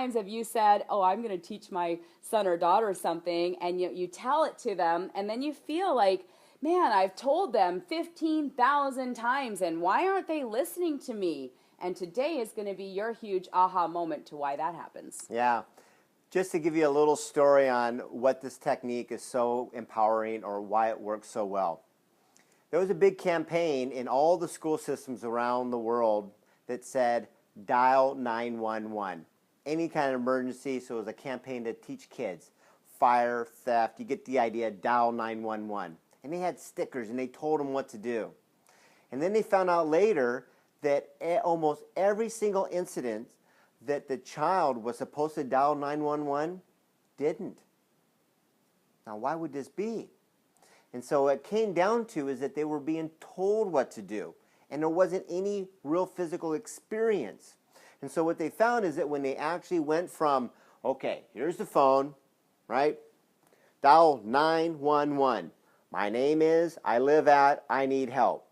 times have you said, oh, I'm going to teach my son or daughter something, and you tell it to them, and then you feel like, man, I've told them 15,000 times, and why aren't they listening to me? And today is going to be your huge aha moment to why that happens. Yeah. Just to give you a little story on what this technique is so empowering or why it works so well. There was a big campaign in all the school systems around the world that said, dial 911. Any kind of emergency, so it was a campaign to teach kids. Fire, theft, you get the idea, dial 911. And they had stickers and they told them what to do. And then they found out later that almost every single incident that the child was supposed to dial 911 didn't. Now, why would this be? And so what it came down to is that they were being told what to do, and there wasn't any real physical experience. And so what they found is that when they actually went from, okay, here's the phone, right? Dial 911. My name is, I live at, I need help.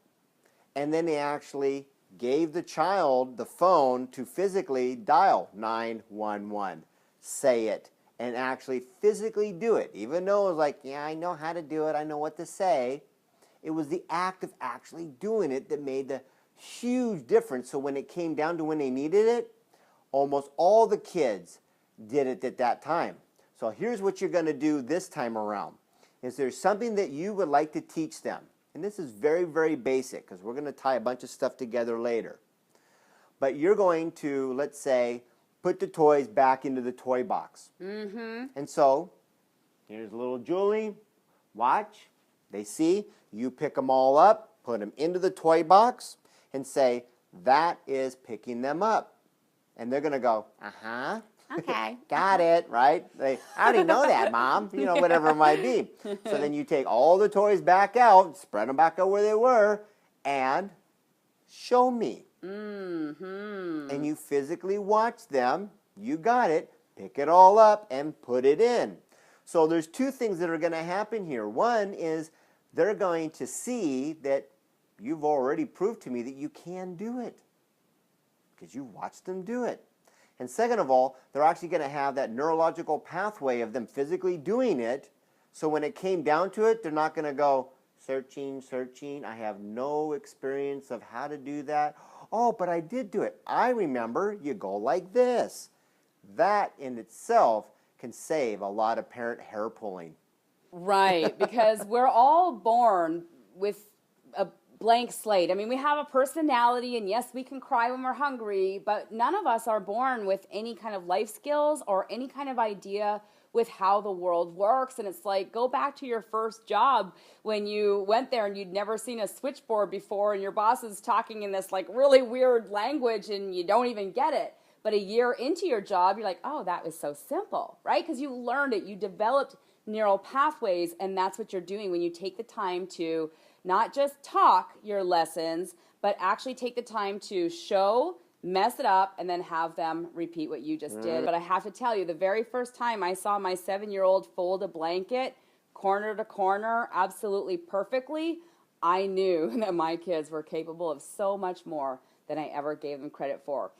And then they actually gave the child the phone to physically dial 911, say it, and actually physically do it. Even though it was like, yeah, I know how to do it, I know what to say. It was the act of actually doing it that made the huge difference. So when it came down to when they needed it, almost all the kids did it at that time. So here's what you're going to do this time around. Is there something that you would like to teach them? And this is very, very basic because we're going to tie a bunch of stuff together later. But you're going to, let's say, put the toys back into the toy box. Mm-hmm. And so, here's little Julie. Watch. They see. You pick them all up, put them into the toy box, and say, that is picking them up. And they're going to go, uh-huh. Okay. Got it, right? I already know that, Mom. You know, whatever it might be. So then you take all the toys back out, spread them back out where they were, and show me. Mm-hmm. And you physically watch them. You got it. Pick it all up and put it in. So there's two things that are going to happen here. One is they're going to see that you've already proved to me that you can do it because you watched them do it. And second of all, they're actually going to have that neurological pathway of them physically doing it. So when it came down to it, they're not going to go searching, searching. I have no experience of how to do that. Oh, but I did do it. I remember you go like this. That in itself can save a lot of parent hair pulling. Right, because we're all born with a blank slate. I mean, we have a personality, and yes, we can cry when we're hungry, but none of us are born with any kind of life skills or any kind of idea with how the world works. And it's like, go back to your first job when you went there and you'd never seen a switchboard before, and your boss is talking in this like really weird language and you don't even get it. But a year into your job, you're like, oh, that was so simple, right? Because you learned it, you developed neural pathways, and that's what you're doing when you take the time to not just talk your lessons, but actually take the time to show, mess it up, and then have them repeat what you just did. But I have to tell you, the very first time I saw my 7-year-old fold a blanket corner to corner absolutely perfectly, I knew that my kids were capable of so much more than I ever gave them credit for.